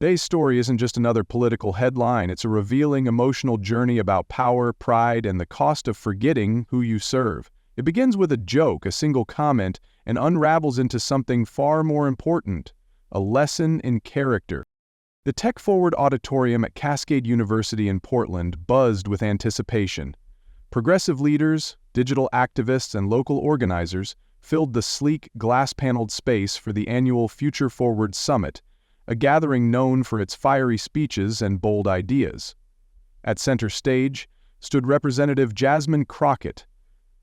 Today's story isn't just another political headline, it's a revealing emotional journey about power, pride, and the cost of forgetting who you serve. It begins with a joke, a single comment, and unravels into something far more important, a lesson in character. The tech-forward auditorium at Cascade University in Portland buzzed with anticipation. Progressive leaders, digital activists, and local organizers filled the sleek, glass-paneled space for the annual Future Forward Summit, a gathering known for its fiery speeches and bold ideas. At center stage stood Representative Jasmine Crockett,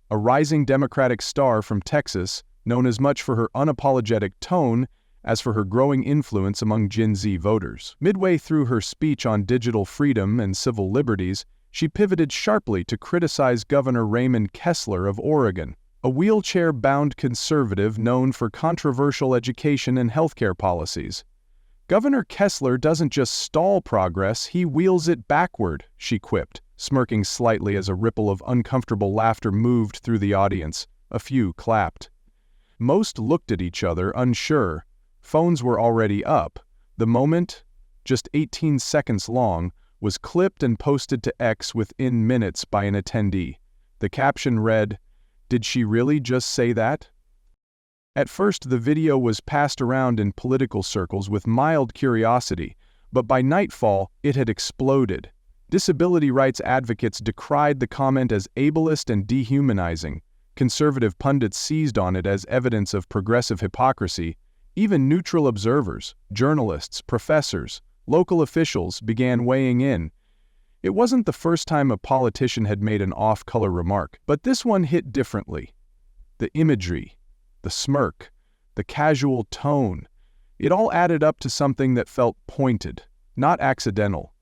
a rising Democratic star from Texas, known as much for her unapologetic tone as for her growing influence among Gen Z voters. Midway through her speech on digital freedom and civil liberties, she pivoted sharply to criticize Governor Raymond Kessler of Oregon, a wheelchair-bound conservative known for controversial education and healthcare policies. "Governor Kessler doesn't just stall progress, he wheels it backward," she quipped, smirking slightly as a ripple of uncomfortable laughter moved through the audience. A few clapped. Most looked at each other, unsure. Phones were already up. The moment, just 18 seconds long, was clipped and posted to X within minutes by an attendee. The caption read, "Did she really just say that?" At first, the video was passed around in political circles with mild curiosity, but by nightfall, it had exploded. Disability rights advocates decried the comment as ableist and dehumanizing. Conservative pundits seized on it as evidence of progressive hypocrisy. Even neutral observers, journalists, professors, local officials began weighing in. It wasn't the first time a politician had made an off-color remark, but this one hit differently. The imagery, the smirk, the casual tone, it all added up to something that felt pointed, not accidental.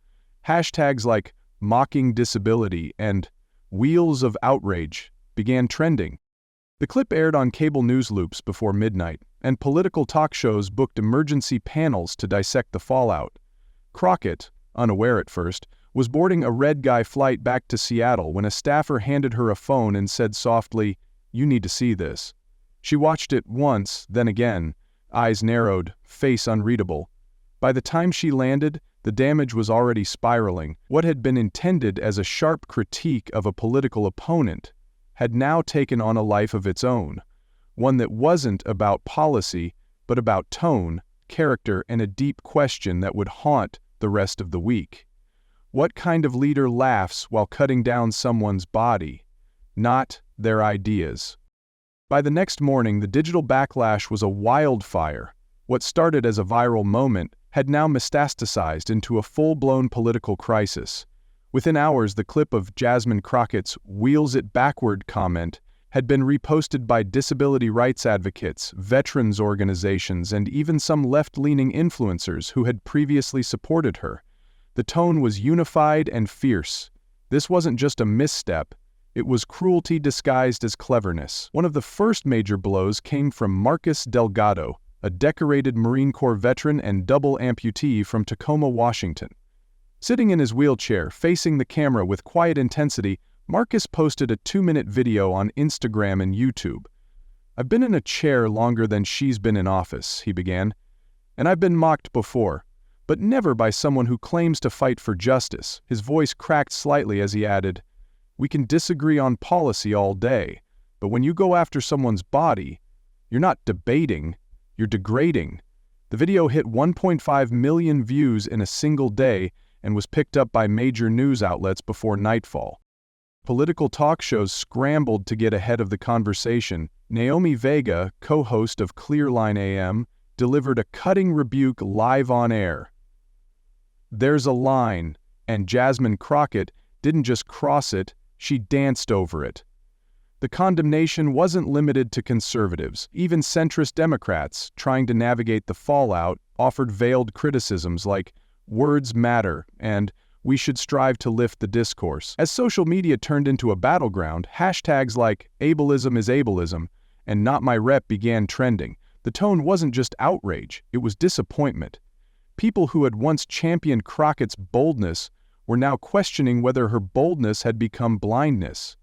Hashtags like mocking disability and wheels of outrage began trending. The clip aired on cable news loops before midnight, and political talk shows booked emergency panels to dissect the fallout. Crockett, unaware at first, was boarding a red-eye flight back to Seattle when a staffer handed her a phone and said softly, "You need to see this." She watched it once, then again, eyes narrowed, face unreadable. By the time she landed, the damage was already spiraling. What had been intended as a sharp critique of a political opponent had now taken on a life of its own, one that wasn't about policy, but about tone, character, and a deep question that would haunt the rest of the week. What kind of leader laughs while cutting down someone's body? Not their ideas. By the next morning, the digital backlash was a wildfire. What started as a viral moment had now metastasized into a full-blown political crisis. Within hours, the clip of Jasmine Crockett's "wheels it backward" comment had been reposted by disability rights advocates, veterans organizations, and even some left-leaning influencers who had previously supported her. The tone was unified and fierce. This wasn't just a misstep. It was cruelty disguised as cleverness. One of the first major blows came from Marcus Delgado, a decorated Marine Corps veteran and double amputee from Tacoma, Washington. Sitting in his wheelchair, facing the camera with quiet intensity, Marcus posted a 2-minute video on Instagram and YouTube. "I've been in a chair longer than she's been in office," he began. "And I've been mocked before, but never by someone who claims to fight for justice." His voice cracked slightly as he added, "We can disagree on policy all day, but when you go after someone's body, you're not debating, you're degrading." The video hit 1.5 million views in a single day and was picked up by major news outlets before nightfall. Political talk shows scrambled to get ahead of the conversation. Naomi Vega, co-host of Clearline AM, delivered a cutting rebuke live on air. "There's a line," and Jasmine Crockett didn't just cross it, she danced over it. The condemnation wasn't limited to conservatives. Even centrist Democrats, trying to navigate the fallout, offered veiled criticisms like, "Words matter," and "We should strive to lift the discourse." As social media turned into a battleground, hashtags like "ableism is ableism" and "not my rep" began trending. The tone wasn't just outrage, it was disappointment. People who had once championed Crockett's boldness were now questioning whether her boldness had become blindness.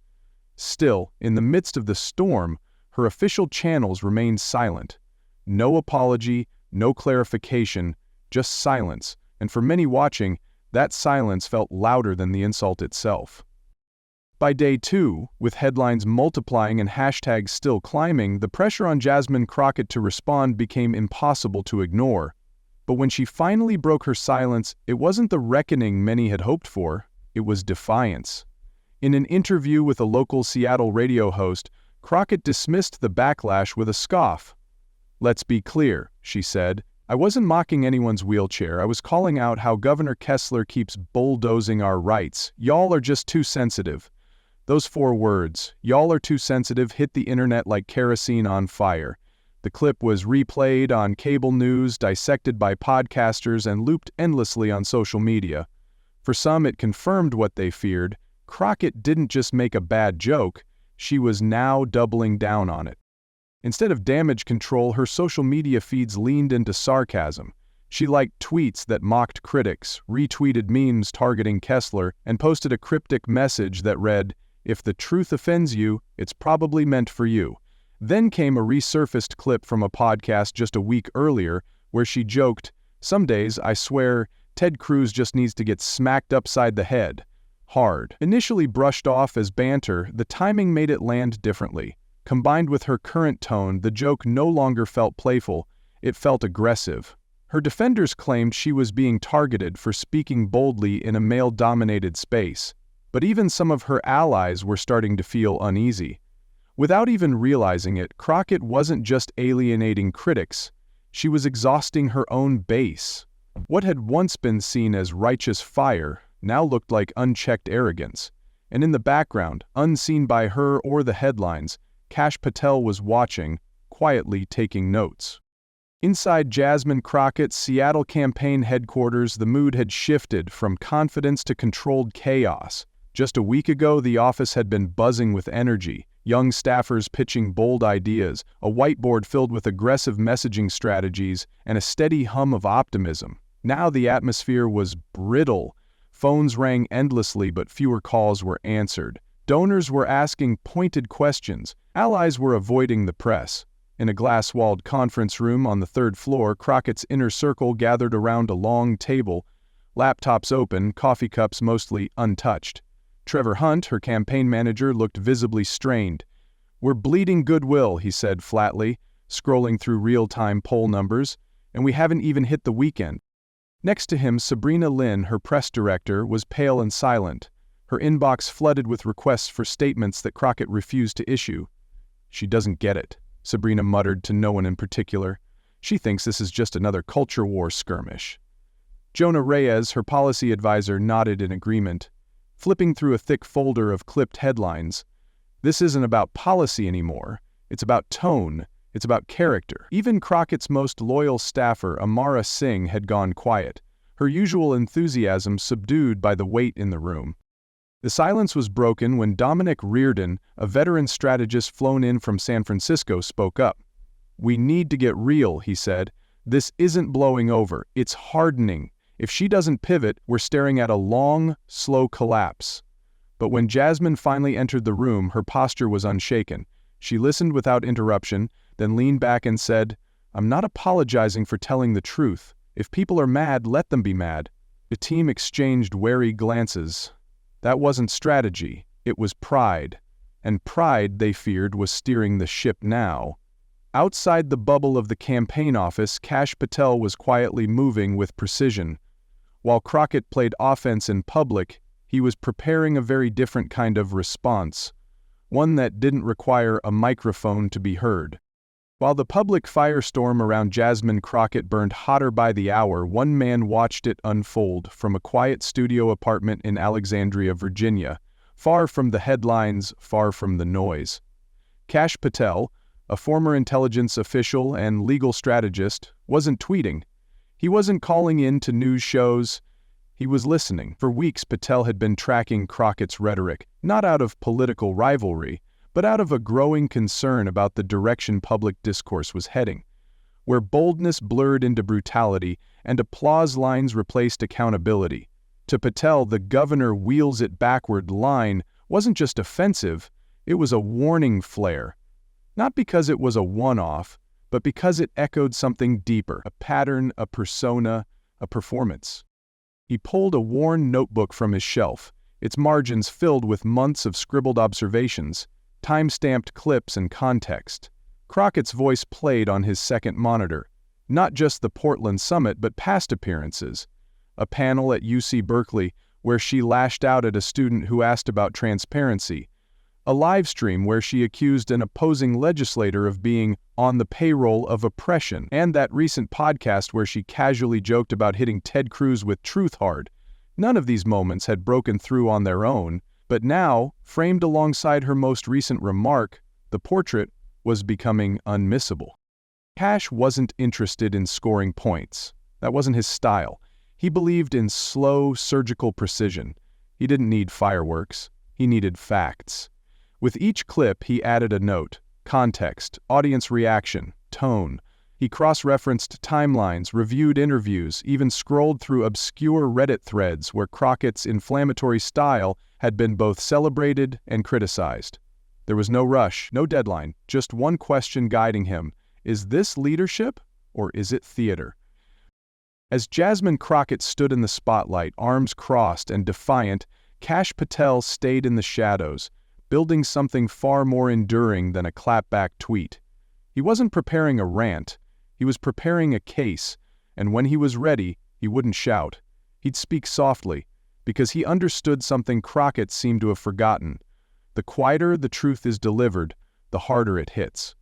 Still, in the midst of the storm, her official channels remained silent. No apology, no clarification, just silence. and for many watching, that silence felt louder than the insult itself. By day 2, with headlines multiplying and hashtags still climbing, the pressure on Jasmine Crockett to respond became impossible to ignore. But when she finally broke her silence, it wasn't the reckoning many had hoped for, it was defiance. In an interview with a local Seattle radio host, Crockett dismissed the backlash with a scoff. "Let's be clear," she said. "I wasn't mocking anyone's wheelchair. I was calling out how Governor Kessler keeps bulldozing our rights. Y'all are just too sensitive." Those 4 words, "y'all are too sensitive," hit the internet like kerosene on fire. The clip was replayed on cable news, dissected by podcasters, and looped endlessly on social media. For some, it confirmed what they feared. Crockett didn't just make a bad joke, she was now doubling down on it. Instead of damage control, her social media feeds leaned into sarcasm. She liked tweets that mocked critics, retweeted memes targeting Kessler, and posted a cryptic message that read, "If the truth offends you, it's probably meant for you." Then came a resurfaced clip from a podcast just a week earlier where she joked, "Some days, I swear, Ted Cruz just needs to get smacked upside the head. Hard." Initially brushed off as banter, the timing made it land differently. Combined with her current tone, the joke no longer felt playful, it felt aggressive. Her defenders claimed she was being targeted for speaking boldly in a male-dominated space. But even some of her allies were starting to feel uneasy. Without even realizing it, Crockett wasn't just alienating critics, she was exhausting her own base. What had once been seen as righteous fire now looked like unchecked arrogance. And in the background, unseen by her or the headlines, Kash Patel was watching, quietly taking notes. Inside Jasmine Crockett's Seattle campaign headquarters, the mood had shifted from confidence to controlled chaos. Just a week ago, the office had been buzzing with energy, young staffers pitching bold ideas, a whiteboard filled with aggressive messaging strategies, and a steady hum of optimism. Now the atmosphere was brittle. Phones rang endlessly, but fewer calls were answered. Donors were asking pointed questions. Allies were avoiding the press. In a glass-walled conference room on the 3rd floor, Crockett's inner circle gathered around a long table, laptops open, coffee cups mostly untouched. Trevor Hunt, her campaign manager, looked visibly strained. "We're bleeding goodwill," he said flatly, scrolling through real-time poll numbers, "and we haven't even hit the weekend." Next to him, Sabrina Lynn, her press director, was pale and silent, her inbox flooded with requests for statements that Crockett refused to issue. "She doesn't get it," Sabrina muttered to no one in particular. "She thinks this is just another culture war skirmish." Jonah Reyes, her policy advisor, nodded in agreement. Flipping through a thick folder of clipped headlines, "This isn't about policy anymore. It's about tone. It's about character." Even Crockett's most loyal staffer, Amara Singh, had gone quiet, her usual enthusiasm subdued by the weight in the room. The silence was broken when Dominic Reardon, a veteran strategist flown in from San Francisco, spoke up. "We need to get real," he said. "This isn't blowing over, it's hardening. If she doesn't pivot, we're staring at a long, slow collapse." But when Jasmine finally entered the room, her posture was unshaken. She listened without interruption, then leaned back and said, "I'm not apologizing for telling the truth. If people are mad, let them be mad." The team exchanged wary glances. That wasn't strategy, it was pride. And pride, they feared, was steering the ship now. Outside the bubble of the campaign office, Kash Patel was quietly moving with precision. While Crockett played offense in public, he was preparing a very different kind of response, one that didn't require a microphone to be heard. While the public firestorm around Jasmine Crockett burned hotter by the hour, one man watched it unfold from a quiet studio apartment in Alexandria, Virginia, far from the headlines, far from the noise. Kash Patel, a former intelligence official and legal strategist, wasn't tweeting. He wasn't calling in to news shows. He was listening. For weeks, Patel had been tracking Crockett's rhetoric, not out of political rivalry, but out of a growing concern about the direction public discourse was heading. Where boldness blurred into brutality and applause lines replaced accountability. To Patel, the "governor wheels it backward" line wasn't just offensive, it was a warning flare. Not because it was a one-off, but because it echoed something deeper, a pattern, a persona, a performance. He pulled a worn notebook from his shelf, its margins filled with months of scribbled observations, time-stamped clips and context. Crockett's voice played on his second monitor, not just the Portland summit but past appearances. A panel at UC Berkeley where she lashed out at a student who asked about transparency. A live stream where she accused an opposing legislator of being on the payroll of oppression, and that recent podcast where she casually joked about hitting Ted Cruz with truth hard. None of these moments had broken through on their own, but now, framed alongside her most recent remark, the portrait was becoming unmissable. Kash wasn't interested in scoring points. That wasn't his style. He believed in slow, surgical precision. He didn't need fireworks. He needed facts. With each clip, he added a note: context, audience reaction, tone. He cross-referenced timelines, reviewed interviews, even scrolled through obscure Reddit threads where Crockett's inflammatory style had been both celebrated and criticized. There was no rush, no deadline, just one question guiding him: is this leadership, or is it theater? As Jasmine Crockett stood in the spotlight, arms crossed and defiant, Kash Patel stayed in the shadows, building something far more enduring than a clapback tweet. He wasn't preparing a rant. He was preparing a case, and when he was ready, he wouldn't shout. He'd speak softly, because he understood something Crockett seemed to have forgotten. The quieter the truth is delivered, the harder it hits.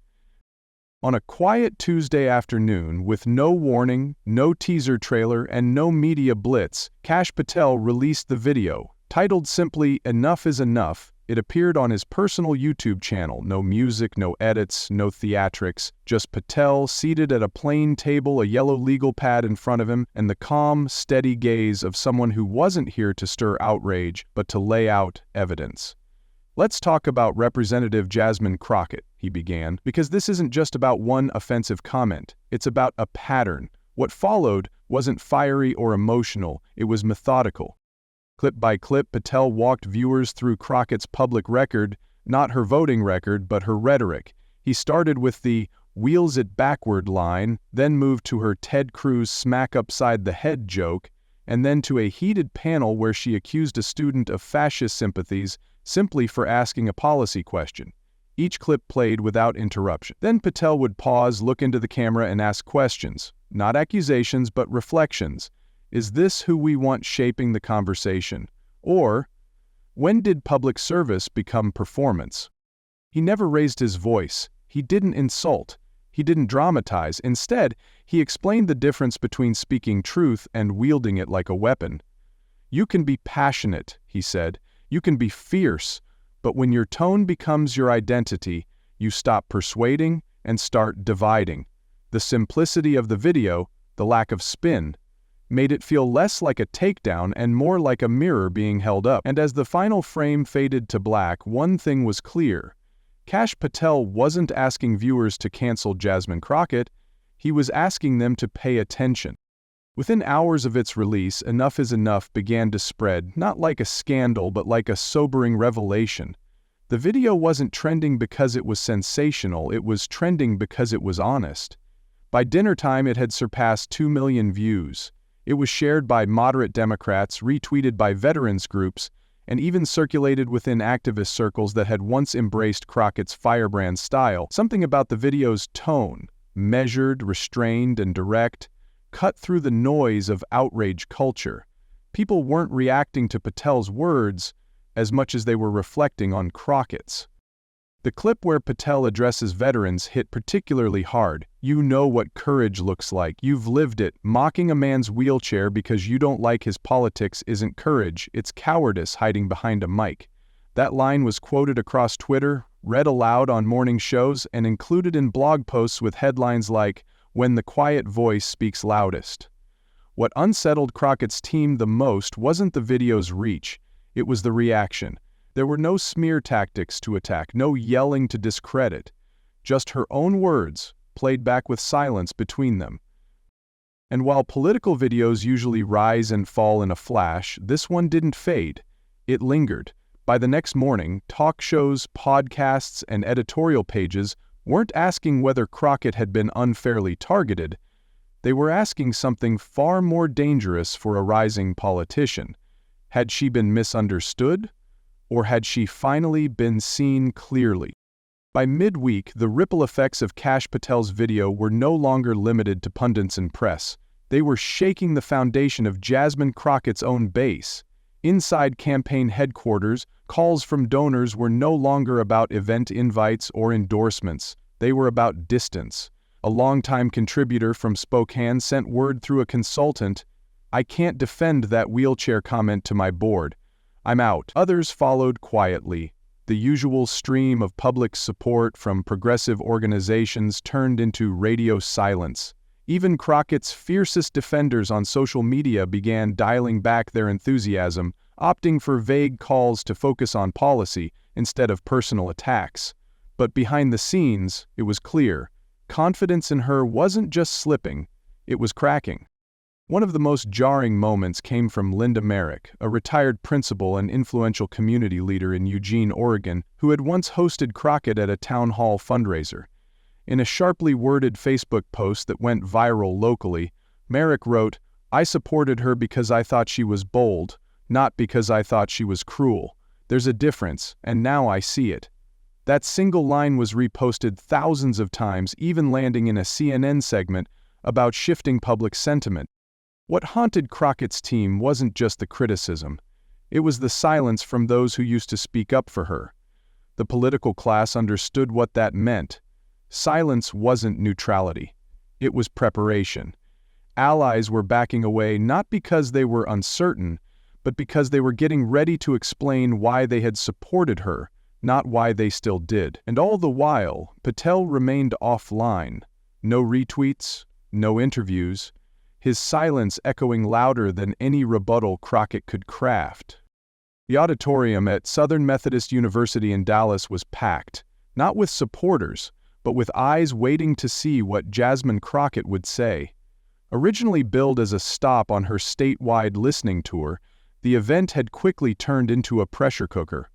On a quiet Tuesday afternoon, with no warning, no teaser trailer, and no media blitz, Kash Patel released the video. Titled simply "Enough is Enough," it appeared on his personal YouTube channel. No music, no edits, no theatrics, just Patel seated at a plain table, a yellow legal pad in front of him, and the calm, steady gaze of someone who wasn't here to stir outrage, but to lay out evidence. "Let's talk about Representative Jasmine Crockett," he began, "because this isn't just about one offensive comment. It's about a pattern. What followed wasn't fiery or emotional, it was methodical." Clip by clip, Patel walked viewers through Crockett's public record, not her voting record, but her rhetoric. He started with the "wheels it backward" line, then moved to her Ted Cruz smack upside the head joke, and then to a heated panel where she accused a student of fascist sympathies simply for asking a policy question. Each clip played without interruption. Then Patel would pause, look into the camera, and ask questions. Not accusations, but reflections. Is this who we want shaping the conversation? Or, when did public service become performance? He never raised his voice. He didn't insult. He didn't dramatize. Instead, he explained the difference between speaking truth and wielding it like a weapon. "You can be passionate," he said. "You can be fierce, but when your tone becomes your identity, you stop persuading and start dividing." The simplicity of the video, the lack of spin, made it feel less like a takedown and more like a mirror being held up. And as the final frame faded to black, one thing was clear. Kash Patel wasn't asking viewers to cancel Jasmine Crockett. He was asking them to pay attention. Within hours of its release, Enough is Enough began to spread, not like a scandal but like a sobering revelation. The video wasn't trending because it was sensational, it was trending because it was honest. By dinner time, it had surpassed 2 million views. It was shared by moderate Democrats, retweeted by veterans groups, and even circulated within activist circles that had once embraced Crockett's firebrand style. Something about the video's tone, measured, restrained, and direct, cut through the noise of outrage culture. People weren't reacting to Patel's words as much as they were reflecting on Crockett's. The clip where Patel addresses veterans hit particularly hard. "You know what courage looks like. You've lived it. Mocking a man's wheelchair because you don't like his politics isn't courage, it's cowardice hiding behind a mic." That line was quoted across Twitter, read aloud on morning shows, and included in blog posts with headlines like, "When the quiet voice speaks loudest." What unsettled Crockett's team the most wasn't the video's reach, it was the reaction. There were no smear tactics to attack, no yelling to discredit. Just her own words, played back with silence between them. And while political videos usually rise and fall in a flash, this one didn't fade. It lingered. By the next morning, talk shows, podcasts, and editorial pages weren't asking whether Crockett had been unfairly targeted. They were asking something far more dangerous for a rising politician. Had she been misunderstood? Or had she finally been seen clearly? By midweek, the ripple effects of Kash Patel's video were no longer limited to pundits and press. They were shaking the foundation of Jasmine Crockett's own base. Inside campaign headquarters, calls from donors were no longer about event invites or endorsements. They were about distance. A longtime contributor from Spokane sent word through a consultant, "I can't defend that wheelchair comment to my board. I'm out." Others followed quietly. The usual stream of public support from progressive organizations turned into radio silence. Even Crockett's fiercest defenders on social media began dialing back their enthusiasm, opting for vague calls to focus on policy instead of personal attacks. But behind the scenes, it was clear. Confidence in her wasn't just slipping, it was cracking. One of the most jarring moments came from Linda Merrick, a retired principal and influential community leader in Eugene, Oregon, who had once hosted Crockett at a town hall fundraiser. In a sharply worded Facebook post that went viral locally, Merrick wrote, "I supported her because I thought she was bold, not because I thought she was cruel. There's a difference, and now I see it." That single line was reposted thousands of times, even landing in a CNN segment about shifting public sentiment. What haunted Crockett's team wasn't just the criticism. It was the silence from those who used to speak up for her. The political class understood what that meant. Silence wasn't neutrality. It was preparation. Allies were backing away not because they were uncertain, but because they were getting ready to explain why they had supported her, not why they still did. And all the while, Patel remained offline. No retweets, no interviews. His silence echoing louder than any rebuttal Crockett could craft. The auditorium at Southern Methodist University in Dallas was packed, not with supporters, but with eyes waiting to see what Jasmine Crockett would say. Originally billed as a stop on her statewide listening tour, the event had quickly turned into a pressure cooker.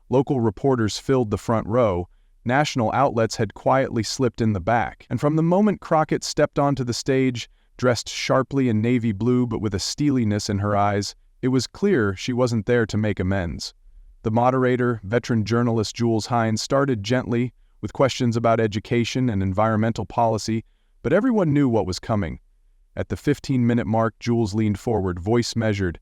Local reporters filled the front row, national outlets had quietly slipped in the back, and from the moment Crockett stepped onto the stage, dressed sharply in navy blue but with a steeliness in her eyes, it was clear she wasn't there to make amends. The moderator, veteran journalist Jules Hines, started gently, with questions about education and environmental policy, but everyone knew what was coming. At the 15-minute mark, Jules leaned forward, voice measured.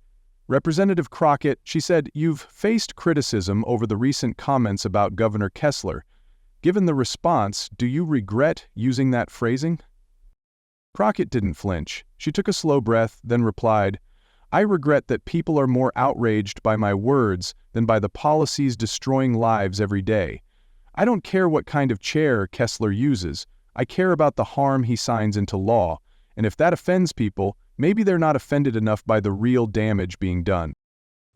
"Representative Crockett," she said, "you've faced criticism over the recent comments about Governor Kessler. Given the response, do you regret using that phrasing?" Crockett didn't flinch. She took a slow breath, then replied, "I regret that people are more outraged by my words than by the policies destroying lives every day. I don't care what kind of chair Kessler uses. I care about the harm he signs into law, and if that offends people, maybe they're not offended enough by the real damage being done."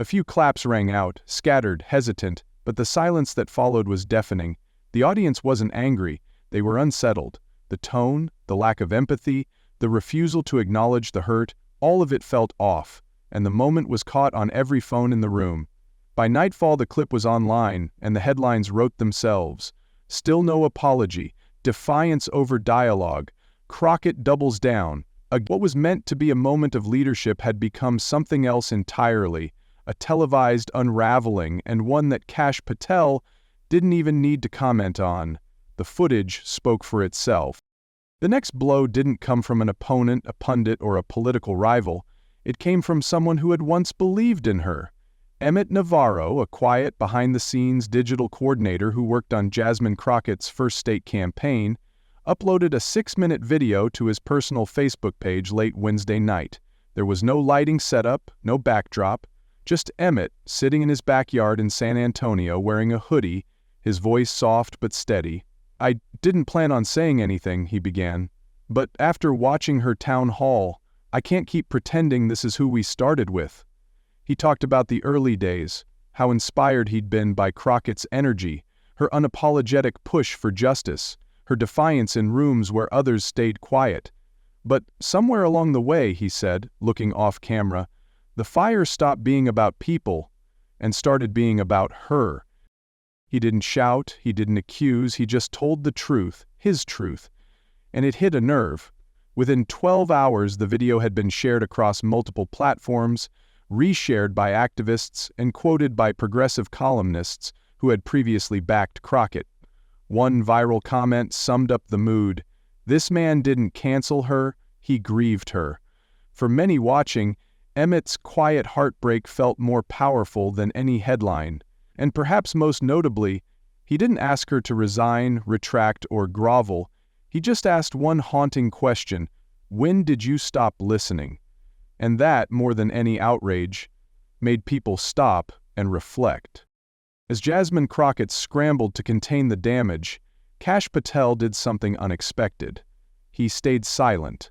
A few claps rang out, scattered, hesitant, but the silence that followed was deafening. The audience wasn't angry, they were unsettled. The tone, the lack of empathy, the refusal to acknowledge the hurt, all of it felt off, and the moment was caught on every phone in the room. By nightfall the clip was online, and the headlines wrote themselves. "Still no apology. Defiance over dialogue. Crockett doubles down." What was meant to be a moment of leadership had become something else entirely, a televised unraveling, and one that Kash Patel didn't even need to comment on. The footage spoke for itself. The next blow didn't come from an opponent, a pundit, or a political rival. It came from someone who had once believed in her. Emmett Navarro, a quiet, behind-the-scenes digital coordinator who worked on Jasmine Crockett's first state campaign, uploaded a 6-minute video to his personal Facebook page late Wednesday night. There was no lighting setup, no backdrop, just Emmett sitting in his backyard in San Antonio wearing a hoodie, his voice soft but steady. "I didn't plan on saying anything," he began, "but after watching her town hall, I can't keep pretending this is who we started with." He talked about the early days, how inspired he'd been by Crockett's energy, her unapologetic push for justice, her defiance in rooms where others stayed quiet. But somewhere along the way, he said, looking off camera, the fire stopped being about people and started being about her. He didn't shout, he didn't accuse, he just told the truth, his truth. And it hit a nerve. Within 12 hours, the video had been shared across multiple platforms, reshared by activists, and quoted by progressive columnists who had previously backed Crockett. One viral comment summed up the mood. This man didn't cancel her, he grieved her. For many watching, Emmett's quiet heartbreak felt more powerful than any headline. And perhaps most notably, he didn't ask her to resign, retract, or grovel. He just asked one haunting question: when did you stop listening? And that, more than any outrage, made people stop and reflect. As Jasmine Crockett scrambled to contain the damage, Kash Patel did something unexpected. He stayed silent.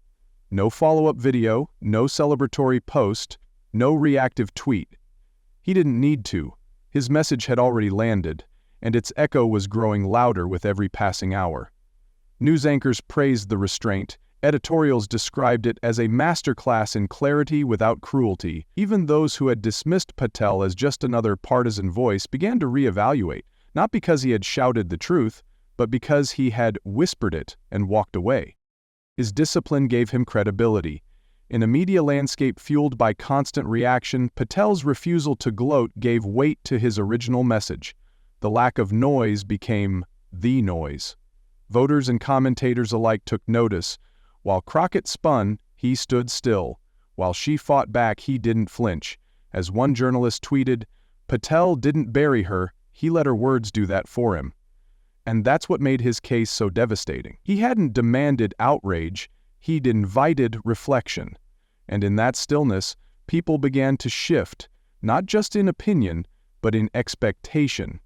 No follow-up video, no celebratory post, no reactive tweet. He didn't need to. His message had already landed, and its echo was growing louder with every passing hour. News anchors praised the restraint. Editorials described it as a masterclass in clarity without cruelty. Even those who had dismissed Patel as just another partisan voice began to reevaluate, not because he had shouted the truth, but because he had whispered it and walked away. His discipline gave him credibility. In a media landscape fueled by constant reaction, Patel's refusal to gloat gave weight to his original message. The lack of noise became the noise. Voters and commentators alike took notice. While Crockett spun, he stood still. While she fought back, he didn't flinch. As one journalist tweeted, Patel didn't bury her, he let her words do that for him. And that's what made his case so devastating. He hadn't demanded outrage, he'd invited reflection. And in that stillness, people began to shift, not just in opinion, but in expectation.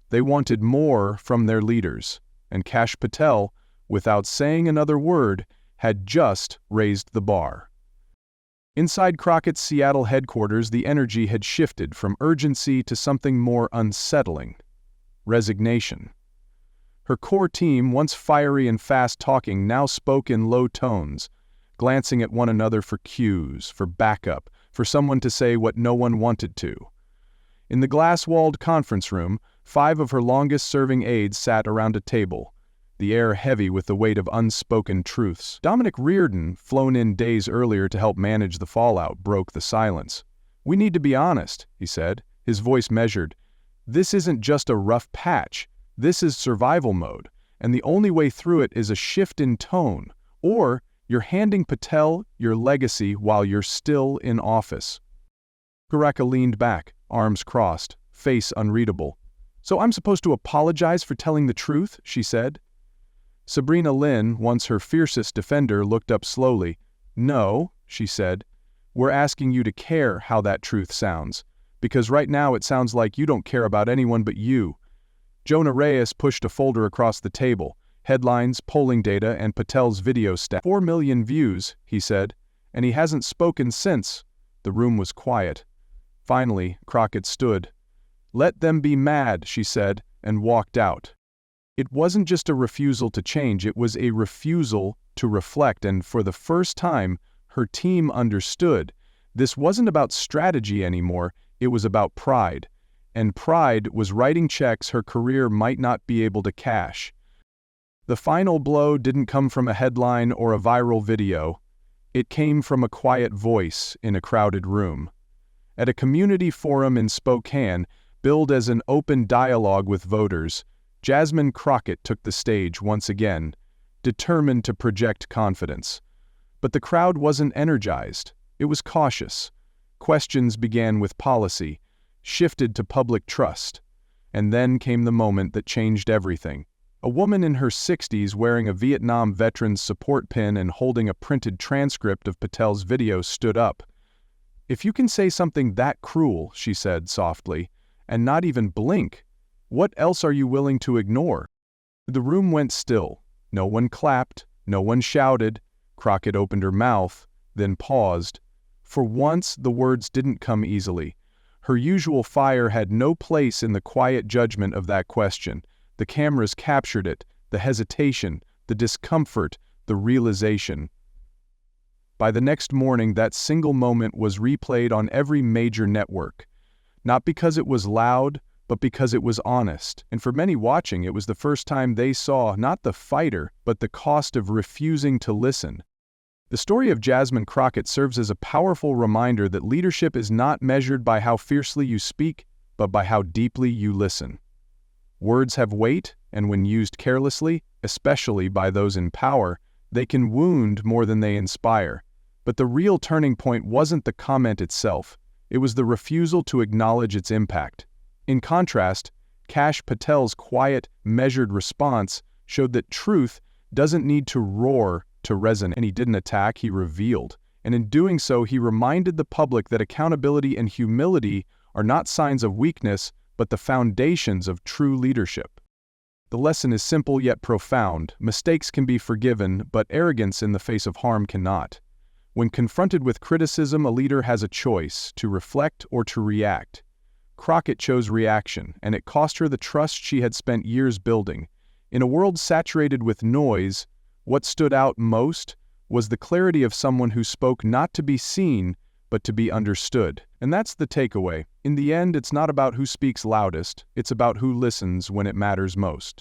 They wanted more from their leaders, and Kash Patel, without saying another word, had just raised the bar. Inside Crockett's Seattle headquarters, the energy had shifted from urgency to something more unsettling: resignation. Her core team, once fiery and fast-talking, now spoke in low tones, glancing at one another for cues, for backup, for someone to say what no one wanted to. In the glass-walled conference room, 5 of her longest-serving aides sat around a table, the air heavy with the weight of unspoken truths. Dominic Reardon, flown in days earlier to help manage the fallout, broke the silence. "We need to be honest," he said, his voice measured. "This isn't just a rough patch. This is survival mode, and the only way through it is a shift in tone, or you're handing Patel your legacy while you're still in office." Crockett leaned back, arms crossed, face unreadable. "So I'm supposed to apologize for telling the truth?" she said. Sabrina Lynn, once her fiercest defender, looked up slowly. "No," she said. "We're asking you to care how that truth sounds, because right now it sounds like you don't care about anyone but you." Jonah Reyes pushed a folder across the table. Headlines, polling data, and Patel's video stat. 4 million views, he said, and he hasn't spoken since. The room was quiet. Finally, Crockett stood. "Let them be mad," she said, and walked out. It wasn't just a refusal to change, it was a refusal to reflect, and for the first time, her team understood. This wasn't about strategy anymore, it was about pride. And pride was writing checks her career might not be able to cash. The final blow didn't come from a headline or a viral video. It came from a quiet voice in a crowded room. At a community forum in Spokane, billed as an open dialogue with voters, Jasmine Crockett took the stage once again, determined to project confidence. But the crowd wasn't energized. It was cautious. Questions began with policy, shifted to public trust. And then came the moment that changed everything. A woman in her 60s wearing a Vietnam veteran's support pin and holding a printed transcript of Patel's video stood up. "If you can say something that cruel," she said softly, "and not even blink, what else are you willing to ignore?" The room went still. No one clapped, no one shouted. Crockett opened her mouth, then paused. For once, the words didn't come easily. Her usual fire had no place in the quiet judgment of that question. The cameras captured it, the hesitation, the discomfort, the realization. By the next morning, that single moment was replayed on every major network. Not because it was loud, but because it was honest. And for many watching, it was the first time they saw not the fighter, but the cost of refusing to listen. The story of Jasmine Crockett serves as a powerful reminder that leadership is not measured by how fiercely you speak, but by how deeply you listen. Words have weight, and when used carelessly, especially by those in power, they can wound more than they inspire. But the real turning point wasn't the comment itself, it was the refusal to acknowledge its impact. In contrast, Kash Patel's quiet, measured response showed that truth doesn't need to roar to resonate. And he didn't attack, he revealed. And in doing so, he reminded the public that accountability and humility are not signs of weakness, but the foundations of true leadership. The lesson is simple yet profound. Mistakes can be forgiven, but arrogance in the face of harm cannot. When confronted with criticism, a leader has a choice, to reflect or to react. Crockett chose reaction, and it cost her the trust she had spent years building. In a world saturated with noise, what stood out most was the clarity of someone who spoke not to be seen, but to be understood. And that's the takeaway. In the end, it's not about who speaks loudest, it's about who listens when it matters most.